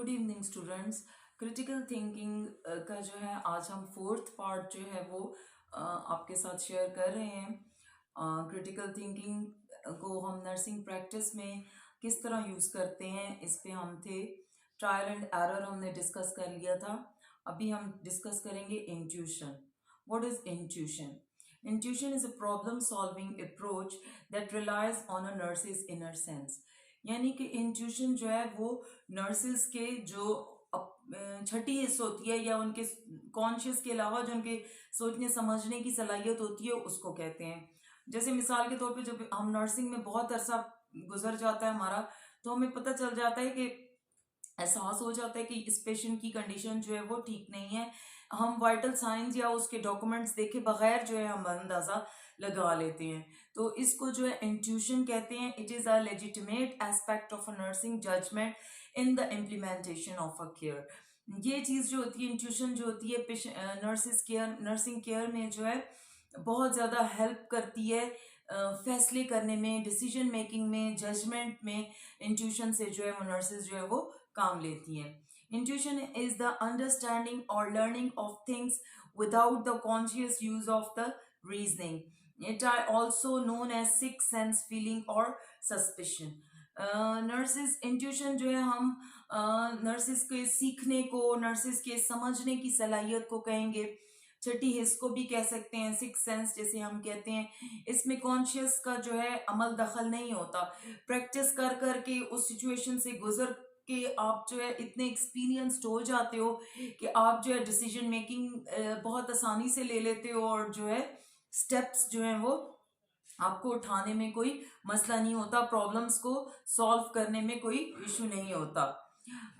Good evening students. Critical thinking का जो है आज हम फोर्थ पार्ट जो है वो आपके साथ शेयर कर रहे हैं। क्रिटिकल थिंकिंग को हम नर्सिंग प्रैक्टिस में किस तरह यूज़ करते हैं इस पे हम थे। ट्रायल एंड एरर हमने डिस्कस कर लिया था। अभी हम डिस्कस करेंगे intuition. What is intuition? Intuition is a problem solving approach that relies on a nurses inner sense. यानी कि इंट्यूशन जो है वो नर्सेज के जो छठी हिस्स होती है या उनके कॉन्शियस के अलावा जो उनके सोचने समझने की सलाहियत होती है उसको कहते हैं। जैसे मिसाल के तौर पे जब हम नर्सिंग में बहुत अरसा गुजर जाता है हमारा, तो हमें पता चल जाता है कि एहसास हो जाता है कि इस पेशेंट की कंडीशन जो है वो ठीक नहीं है। हम वाइटल साइंस या उसके डॉक्यूमेंट्स देखे बगैर जो है हम अंदाज़ा लगा लेते हैं। तो इसको जो है इंट्यूशन कहते हैं। It is a legitimate aspect of a nursing judgment in the implementation of a care. ये चीज़ जो होती है, इंट्यूशन जो होती है नर्सिंग केयर में जो है बहुत ज़्यादा हेल्प करती है फैसले करने में, डिसीजन मेकिंग में, जजमेंट में। इंट्यूशन से जो है वो नर्सेज जो है वो काम लेती हैं। इंट्यूशन इज द अंडरस्टैंडिंग और learning of things without the conscious use of the reasoning. It are also known as six sense feeling और सस्पिशन। नर्सिस इंट्यूशन जो है हम नर्सिस के सीखने को, नर्सिस के समझने की सलाहियत को कहेंगे। छठी हिस्स को भी कह सकते हैं, सिक्स सेंस जैसे हम कहते हैं। इसमें कॉन्शियस का जो है अमल दखल नहीं होता। प्रैक्टिस कर करके उस सिचुएशन से गुजर के आप जो है इतने एक्सपीरियंस्ड हो जाते हो कि आप जो है डिसीजन मेकिंग बहुत आसानी से ले लेते हो और जो है स्टेप्स जो है वो आपको उठाने में कोई मसला नहीं होता, प्रॉब्लम्स को सॉल्व करने में कोई इशू नहीं होता।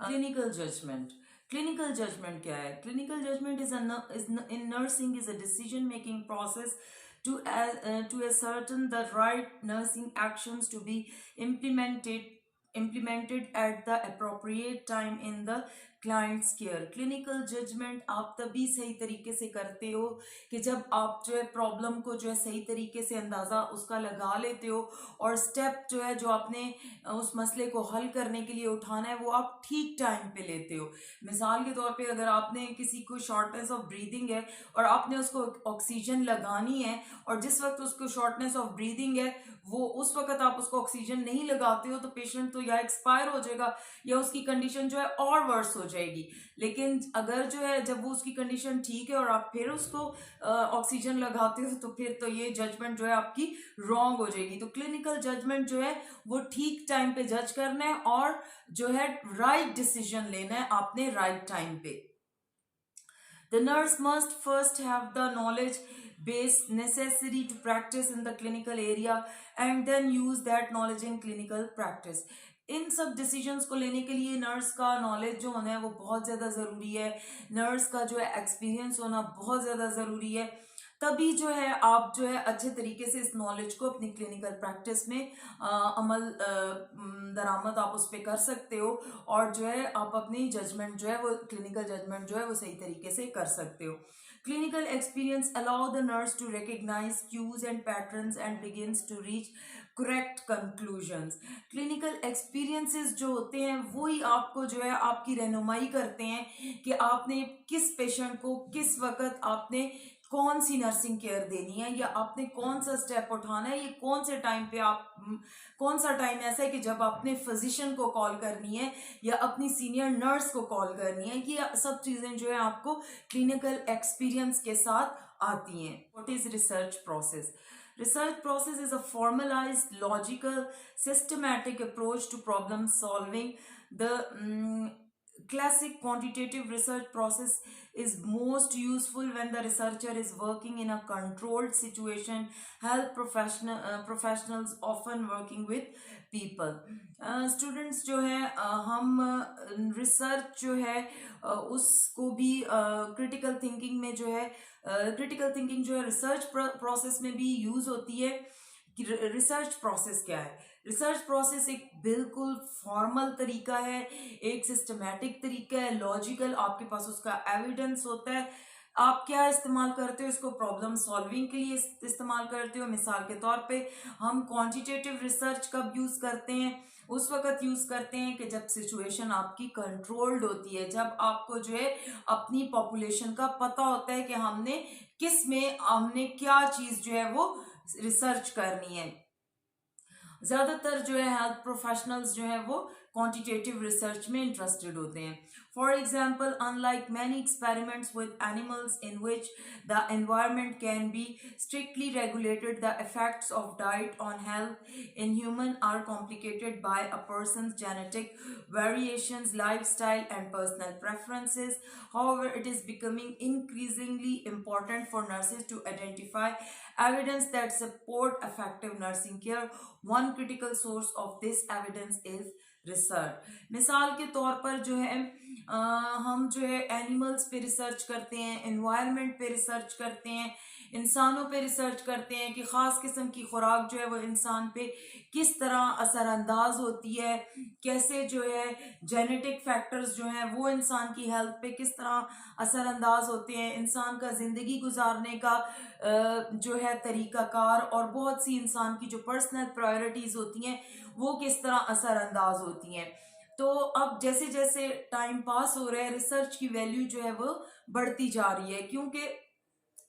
Clinical judgement. क्लिनिकल जजमेंट क्या है? Clinical judgment is in nursing is a decision making process to ascertain the right nursing actions to be implemented at the appropriate time in the client's care. Clinical judgment आप तभी सही तरीके से करते हो कि जब आप जो है प्रॉब्लम को जो है सही तरीके से अंदाज़ा उसका लगा लेते हो और स्टेप जो है जो आपने उस मसले को हल करने के लिए उठाना है वो आप ठीक टाइम पे लेते हो। मिसाल के तौर पे अगर आपने किसी को शॉर्टनेस ऑफ ब्रीदिंग है और आपने उसको ऑक्सीजन लगानी है और जिस वक्त उसको शॉर्टनेस ऑफ ब्रीदिंग है वो उस वक्त आप उसको ऑक्सीजन नहीं लगाते हो तो पेशेंट तो या एक्सपायर हो जाएगा या उसकी कंडीशन जो है और वर्स हो जाएगी। लेकिन अगर जो है जब वो उसकी कंडीशन ठीक है और आप फिर उसको ऑक्सीजन लगाते हो तो फिर तो ये जजमेंट जो है आपकी रॉन्ग हो जाएगी। तो क्लिनिकल जजमेंट जो है वो ठीक टाइम पे जज करना है और जो है राइट डिसीजन लेना है आपने राइट टाइम पे। The nurse must first have the knowledge base necessary to practice in the clinical area and then use that knowledge in clinical practice. इन सब डिसीजंस को लेने के लिए नर्स का नॉलेज जो होना है वो बहुत ज़्यादा ज़रूरी है। नर्स का जो है एक्सपीरियंस होना बहुत ज़्यादा ज़रूरी है। तभी जो है आप जो है अच्छे तरीके से इस नॉलेज को अपनी क्लिनिकल प्रैक्टिस में अमल दरामद आप उस पर कर सकते हो और जो है आप अपनी जजमेंट जो है वो क्लिनिकल जजमेंट जो है वो सही तरीके से कर सकते हो। Clinical experience allow the nurse to recognize cues and patterns and begins to reach correct conclusions. Clinical experiences जो होते हैं वही आपको जो है आपकी रहनुमाई करते हैं कि आपने किस पेशेंट को किस वक्त आपने कौन सी नर्सिंग केयर देनी है या आपने कौन सा स्टेप उठाना है, ये कौन से टाइम पे आप कौन सा टाइम ऐसा है कि जब आपने फिजिशियन को कॉल करनी है या अपनी सीनियर नर्स को कॉल करनी है। ये सब चीज़ें जो है आपको क्लिनिकल एक्सपीरियंस के साथ आती हैं। What is research process? Research process is a formalized, logical, systematic approach to problem solving. The classic quantitative research process is most useful when the researcher is working in a controlled situation. Professionals often working with people. Students जो है हम research जो है उसको भी critical thinking में जो है क्रिटिकल थिंकिंग जो है रिसर्च प्रोसेस में भी यूज होती है। कि रिसर्च प्रोसेस क्या है? रिसर्च प्रोसेस एक बिल्कुल फॉर्मल तरीका है, एक सिस्टमैटिक तरीका है, लॉजिकल, आपके पास उसका एविडेंस होता है। आप क्या इस्तेमाल करते हो इसको? प्रॉब्लम सॉल्विंग के लिए इस्तेमाल करते हो। मिसाल के तौर पे हम क्वांटिटेटिव रिसर्च कब यूज करते हैं? उस वक्त यूज करते हैं कि जब सिचुएशन आपकी कंट्रोल्ड होती है, जब आपको जो है अपनी पॉपुलेशन का पता होता है कि हमने क्या चीज जो है वो रिसर्च करनी है। ज्यादातर जो है हेल्थ प्रोफेशनल्स जो है वो क्वांटिटेटिव रिसर्च में इंटरेस्टेड होते हैं। For example, unlike many experiments with animals in which the environment can be strictly regulated, the effects of diet on health in human are complicated by a person's genetic variations, lifestyle and personal preferences. However, it is becoming increasingly important for nurses to identify evidence that support effective nursing care. One critical source of this evidence is research. मिसाल के तौर पर जो है हम जो है animals पे रिसर्च करते हैं, एनवायरनमेंट पे रिसर्च करते हैं, इंसानों पे रिसर्च करते हैं कि ख़ास किस्म की खुराक जो है वो इंसान पे किस तरह असरअंदाज होती है, कैसे जो है जेनेटिक फैक्टर्स जो हैं वो इंसान की हेल्थ पे किस तरह असरअंदाज होते हैं, इंसान का ज़िंदगी गुजारने का जो है तरीक़ाकार और बहुत सी इंसान की जो पर्सनल प्रायोरिटीज़ होती हैं वो किस तरह असरअंदाज होती हैं। तो अब जैसे जैसे टाइम पास हो रहा है, रिसर्च की वैल्यू जो है वो बढ़ती जा रही है, क्योंकि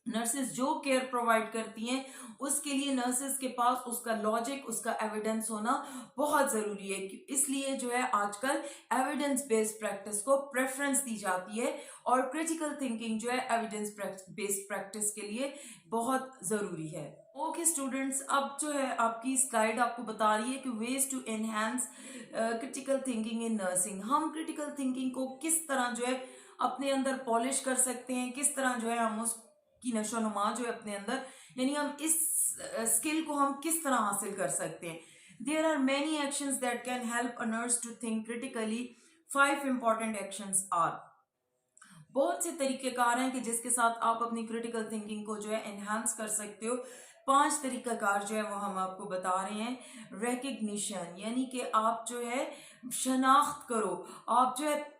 नर्सेज जो केयर प्रोवाइड करती हैं उसके लिए नर्सेज के पास उसका लॉजिक, उसका एविडेंस होना बहुत ज़रूरी है। इसलिए जो है आजकल एविडेंस बेस्ड प्रैक्टिस को प्रेफरेंस दी जाती है और क्रिटिकल थिंकिंग जो है एविडेंस बेस्ड प्रैक्टिस के लिए बहुत ज़रूरी है। ओके स्टूडेंट्स, अब जो है आपकी स्लाइड आपको बता रही है कि ways to enhance critical thinking in nursing. हम क्रिटिकल थिंकिंग को किस तरह जो है अपने अंदर पॉलिश कर सकते हैं, किस तरह जो है हम उसकी नशोनुमा जो है अपने अंदर, यानी हम इस स्किल को हम किस तरह हासिल कर सकते हैं। There are many actions that can help a nurse to think critically. 5 important actions are, बहुत से तरीकेकार हैं कि जिसके साथ आप अपनी क्रिटिकल थिंकिंग को जो है एनहांस कर सकते हो। 5 तरीकाकार जो है वो हम आपको बता रहे हैं। रिकग्निशन, यानी कि आप जो है शनाख्त करो, आप जो है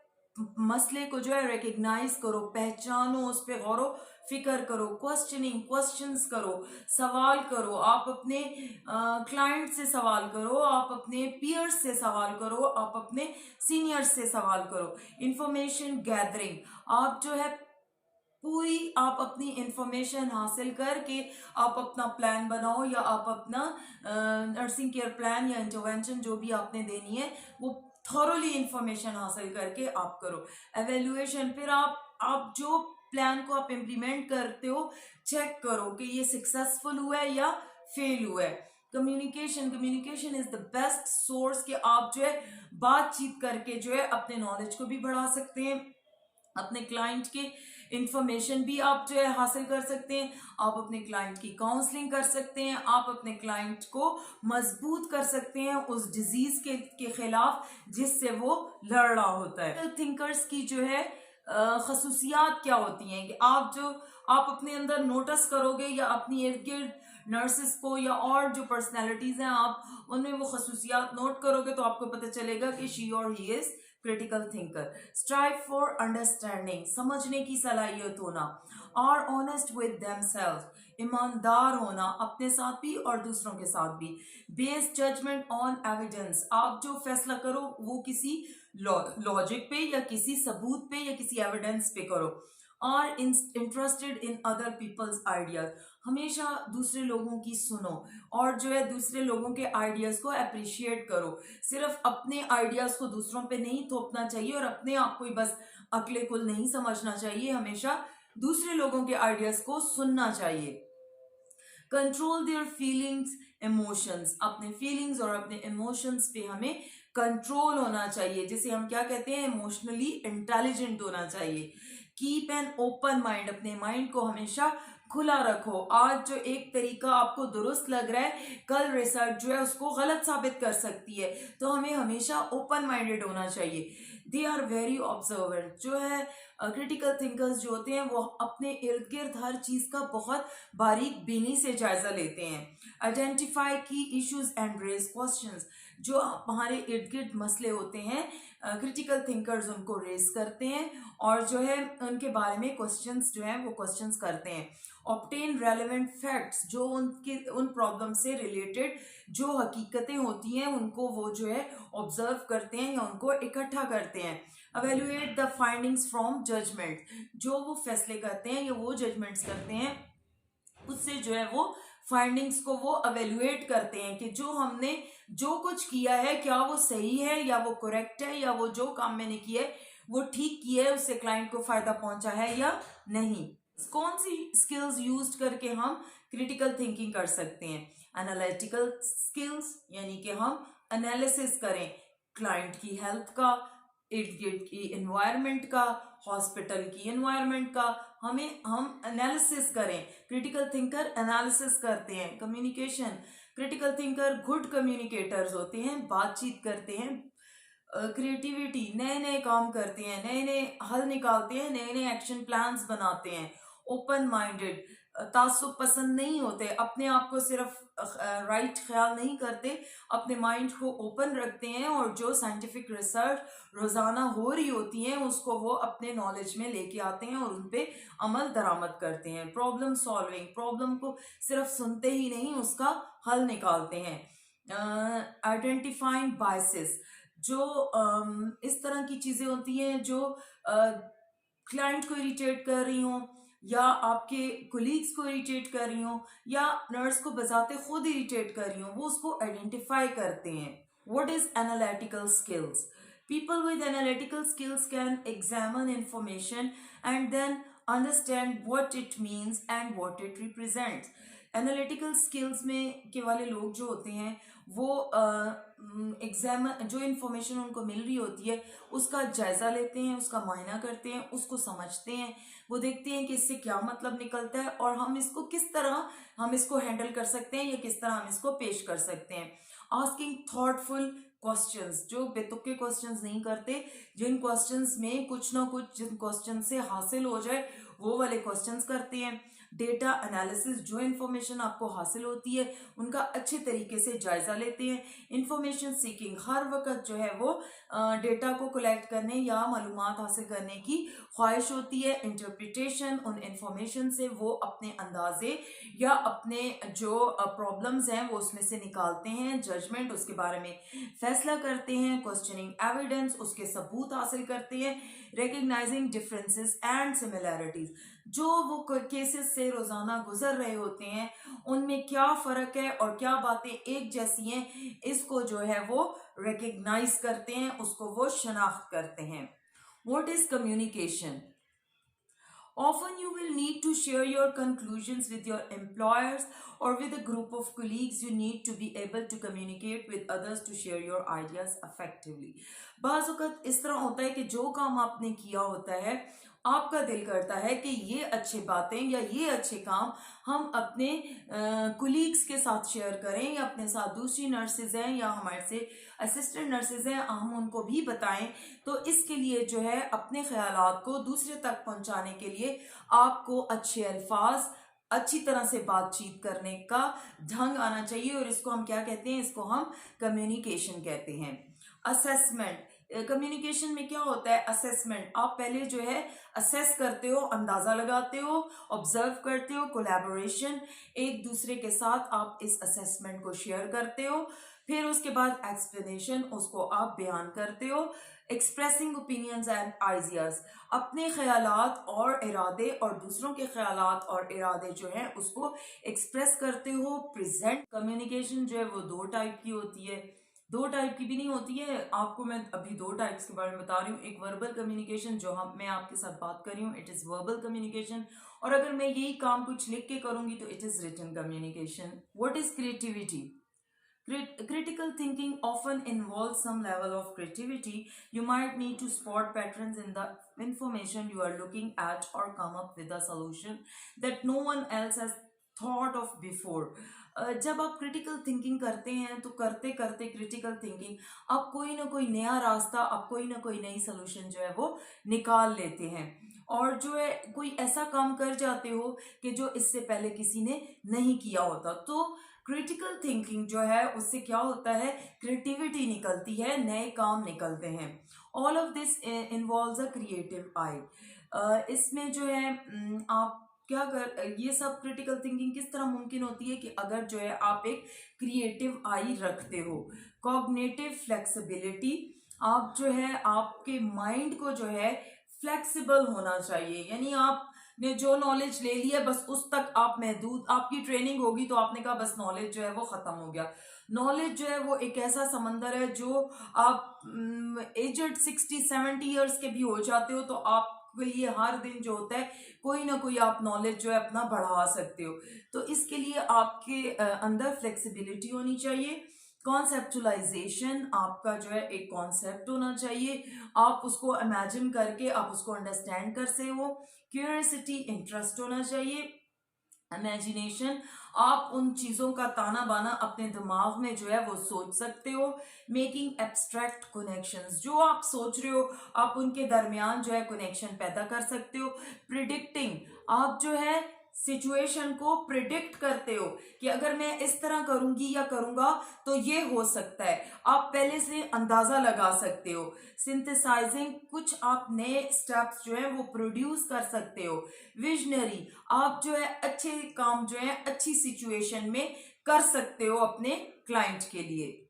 मसले को जो है रिकग्नाइज करो, पहचानो, उस पर गौर फिक्र करो। क्वेश्चनिंग, क्वेश्चंस करो, सवाल करो, आप अपने क्लाइंट से सवाल करो, आप अपने पीयर्स से सवाल करो, आप अपने सीनियर्स से सवाल करो। इंफॉर्मेशन गैदरिंग, आप जो है पूरी आप अपनी इंफॉर्मेशन हासिल करके आप अपना प्लान बनाओ या आप अपना नर्सिंग केयर प्लान या इंटरवेंशन जो भी आपने देनी है वो थॉरोली इंफॉर्मेशन हासिल करके आप करो। एवेल्युएशन, फिर आप जो प्लान को आप इम्प्लीमेंट करते हो चेक करो कि ये सक्सेसफुल हुआ है या फेल हुआ है। Communication, communication is the best source कि आप जो है बातचीत करके जो है अपने नॉलेज को भी बढ़ा सकते हैं, अपने क्लाइंट के इंफॉर्मेशन भी आप जो है हासिल कर सकते हैं, आप अपने क्लाइंट की काउंसलिंग कर सकते हैं, आप अपने क्लाइंट को मजबूत कर सकते हैं उस डिजीज के खिलाफ जिससे वो लड़ रहा होता है। थिंकर्स की जो है खसूसियात क्या होती हैं कि आप अपने अंदर नोटिस करोगे या अपनी इर्द गिर्द नर्सेस को या और जो पर्सनैलिटीज हैं आप उनमें वो खसूसियात नोट करोगे तो आपको पता चलेगा कि शी और he is critical thinker. Strive for understanding, समझने की सलाहियत होना। आर ऑनेस्ट विद देमसेल्व्स, ईमानदार होना अपने साथ भी और दूसरों के साथ भी। बेस्ड जजमेंट ऑन एविडेंस, आप जो फैसला करो वो किसी लॉजिक पे या किसी सबूत पे या किसी एविडेंस पे करो। और interested in other peoples ideas, हमेशा दूसरे लोगों की सुनो और जो है दूसरे लोगों के आइडियाज को अप्रिशिएट करो। सिर्फ अपने आइडियाज को दूसरों पे नहीं थोपना चाहिए और अपने आप को ही बस अक्ले कुल नहीं समझना चाहिए, हमेशा दूसरे लोगों के आइडियाज को सुनना चाहिए। कंट्रोल देयर फीलिंग्स इमोशंस, अपने फीलिंग्स और अपने इमोशंस पे हमें कंट्रोल होना चाहिए, जिसे हम क्या कहते हैं, इमोशनली इंटेलिजेंट होना चाहिए। कीप एन ओपन माइंड, अपने माइंड को हमेशा खुला रखो। आज जो एक तरीका आपको दुरुस्त लग रहा है कल रिसर्च जो है उसको गलत साबित कर सकती है, तो हमें हमेशा ओपन माइंडेड होना चाहिए। दे आर वेरी ऑब्जर्वेंट, जो है क्रिटिकल थिंकर्स जो होते हैं वो अपने इर्द गिर्द हर चीज का बहुत बारीक बीनी से जायजा लेते हैं। आइडेंटिफाई की इश्यूज एंड रेज क्वेश्चंस, जो हमारे इर्द गिर्द मसले होते हैं, क्रिटिकल थिंकर्स उनको रेज करते हैं और जो है उनके बारे में क्वेश्चंस जो है वो क्वेश्चंस करते हैं। ऑब्टेन रेलेवेंट फैक्ट्स, जो उनके उन प्रॉब्लम से रिलेटेड जो हकीकतें होती हैं उनको वो जो है ऑब्जर्व करते हैं या उनको इकट्ठा करते हैं। अवेल्युएट द फाइंडिंग्स फ्रॉम जजमेंट, जो वो फैसले करते हैं या वो जजमेंट्स करते हैं उससे जो है वो फाइंडिंग्स को वो अवेल्युएट करते हैं कि जो हमने जो कुछ किया है क्या वो सही है या वो करेक्ट है, या वो जो काम मैंने किया है वो ठीक किया है, उससे क्लाइंट को फायदा पहुंचा है या नहीं। कौन सी स्किल्स यूज करके हम क्रिटिकल थिंकिंग कर सकते हैं? एनालिटिकल स्किल्स, यानी कि हम एनालिसिस करें क्लाइंट की हेल्थ का, इर्द गिर्द की एनवायरनमेंट का, हॉस्पिटल की एनवायरनमेंट का, हम एनालिसिस करें। क्रिटिकल थिंकर एनालिसिस करते हैं। Communication, critical thinker good communicators होते हैं, बातचीत करते हैं। क्रिएटिविटी, नए नए काम करते हैं, नए नए हल निकालते हैं, नए नए एक्शन प्लान्स बनाते हैं। ओपन माइंडेड, तासुब पसंद नहीं होते, अपने आप को सिर्फ राइट ख्याल नहीं करते, अपने माइंड को ओपन रखते हैं और जो साइंटिफिक रिसर्च रोजाना हो रही होती है उसको वो अपने नॉलेज में लेके आते हैं और उन पे अमल दरामद करते हैं। प्रॉब्लम सॉल्विंग, प्रॉब्लम को सिर्फ सुनते ही नहीं उसका हल निकालते हैं। आइडेंटिफाइंग बायसेस, जो इस तरह की चीजें होती हैं जो क्लाइंट को इरिटेट कर रही हों या आपके कोलीग्स को इरिटेट कर रही हों या नर्स को बजाते खुद इरिटेट कर रही हों, वो उसको आइडेंटिफाई करते हैं। What is analytical skills? People with analytical skills can examine information and then understand what it means and what it represents. Analytical skills में के वाले लोग जो होते हैं वो जो इन्फॉर्मेशन उनको मिल रही होती है उसका जायजा लेते हैं, उसका मायना करते हैं, उसको समझते हैं, वो देखते हैं कि इससे क्या मतलब निकलता है और हम इसको किस तरह हम इसको हैंडल कर सकते हैं या किस तरह हम इसको पेश कर सकते हैं। आस्किंग थॉटफुल क्वेश्चंस, जो बेतुके क्वेश्चंस नहीं करते, जिन क्वेश्चंस में कुछ ना कुछ जिन क्वेश्चन से हासिल हो जाए वो वाले क्वेश्चंस करते हैं। डेटा एनालिसिस, जो इन्फॉर्मेशन आपको हासिल होती है उनका अच्छे तरीके से जायजा लेते हैं। इंफॉर्मेशन सीकिंग, हर वक्त जो है वो डेटा को कलेक्ट करने या मालूमात हासिल करने की ख्वाहिश होती है। इंटरप्रिटेशन, उन इंफॉर्मेशन से वो अपने अंदाजे या अपने जो प्रॉब्लम्स हैं वो उसमें से निकालते हैं। जजमेंट, उसके बारे में फैसला करते हैं। क्वेश्चनिंग एविडेंस, उसके सबूत हासिल करते हैं। रिकग्नाइजिंग डिफरेंसेस एंड सिमिलैरिटीज, जो वो केसेस से रोजाना गुजर रहे होते हैं उनमें क्या फर्क है और क्या बातें एक जैसी हैं, इसको जो है वो रिकग्नाइज करते हैं, उसको वो शनाख्त करते हैं। What is communication? Often you will need to share your conclusions with your employers or with a group of colleagues. You need to be able to communicate with others to share your ideas effectively. बाज़ वक़्त इस तरह होता है कि जो काम आपने किया होता है आपका दिल करता है कि ये अच्छी बातें या ये अच्छे काम हम अपने कुलीग्स के साथ शेयर करें या अपने साथ दूसरी नर्सेज हैं या हमारे से असिस्टेंट नर्सेज हैं हम उनको भी बताएं। तो इसके लिए जो है अपने ख्यालात को दूसरे तक पहुंचाने के लिए आपको अच्छे अल्फाज, अच्छी तरह से बातचीत करने का ढंग आना चाहिए और इसको हम क्या कहते हैं? इसको हम कम्युनिकेशन कहते हैं। असेसमेंट, कम्युनिकेशन में क्या होता है? असेसमेंट, आप पहले जो है असेस करते हो, अंदाजा लगाते हो, ऑब्जर्व करते हो। कोलैबोरेशन, एक दूसरे के साथ आप इस असेसमेंट को शेयर करते हो। फिर उसके बाद एक्सप्लेनेशन, उसको आप बयान करते हो। एक्सप्रेसिंग ओपिनियंस एंड आइडियाज, अपने ख्यालात और इरादे और दूसरों के ख्यालात और इरादे जो हैं उसको एक्सप्रेस करते हो। प्रेजेंट कम्युनिकेशन जो है वो दो टाइप की होती है, दो टाइप की भी नहीं होती है, आपको मैं अभी दो टाइप्स के बारे में बता रही हूँ। एक वर्बल कम्युनिकेशन जो मैं आपके साथ बात कर रही हूँ, इट इज वर्बल कम्युनिकेशन, और अगर मैं यही काम कुछ लिख के करूंगी तो it is written communication. What is creativity? Critical thinking often involves some level of creativity. You might need to spot patterns in the information you are looking at or come up with a solution that no one else has thought of before. जब आप critical thinking करते हैं तो करते करते critical thinking आप कोई ना कोई नया रास्ता, आप कोई ना कोई नई सोल्यूशन जो है वो निकाल लेते हैं और जो है कोई ऐसा काम कर जाते हो कि जो इससे पहले किसी ने नहीं किया होता। तो क्रिटिकल थिंकिंग जो है उससे क्या होता है, क्रिएटिविटी निकलती है, नए काम निकलते हैं। All of this involves a creative eye. इसमें जो है आप क्या कर, ये सब क्रिटिकल थिंकिंग किस तरह मुमकिन होती है कि अगर जो है आप एक क्रिएटिव आई रखते हो। कॉग्निटिव फ्लेक्सिबिलिटी, आप जो है आपके माइंड को जो है फ्लेक्सिबल होना चाहिए, यानी आपने जो नॉलेज ले ली है बस उस तक आप महदूद, आपकी ट्रेनिंग होगी तो आपने कहा बस नॉलेज जो है वो खत्म हो गया। नॉलेज जो है वो एक ऐसा समंदर है जो आप एजड 60-70 ईयर्स के भी हो जाते हो तो आपके लिए हर दिन जो होता है कोई ना कोई आप नॉलेज जो है अपना बढ़ा सकते हो। तो इसके लिए आपके अंदर फ्लेक्सिबिलिटी होनी चाहिए। कॉन्सेप्चुलाइजेशन, आपका जो है एक कॉन्सेप्ट होना चाहिए, आप उसको इमेजिन करके आप उसको अंडरस्टैंड कर से हो। क्यूरियोसिटी, इंटरेस्ट होना चाहिए। इमेजिनेशन, आप उन चीजों का ताना बाना अपने दिमाग में जो है वो सोच सकते हो। मेकिंग एब्स्ट्रैक्ट कनेक्शंस, जो आप सोच रहे हो आप उनके दरमियान जो है कनेक्शन पैदा कर सकते हो। प्रिडिक्टिंग, आप जो है सिचुएशन को प्रिडिक्ट करते हो कि अगर मैं इस तरह करूंगी या करूंगा तो ये हो सकता है, आप पहले से अंदाजा लगा सकते हो। सिंथेसाइजिंग, कुछ आप नए स्टेप्स जो है वो प्रोड्यूस कर सकते हो। विजनरी, आप जो है अच्छे काम जो है अच्छी सिचुएशन में कर सकते हो अपने क्लाइंट के लिए।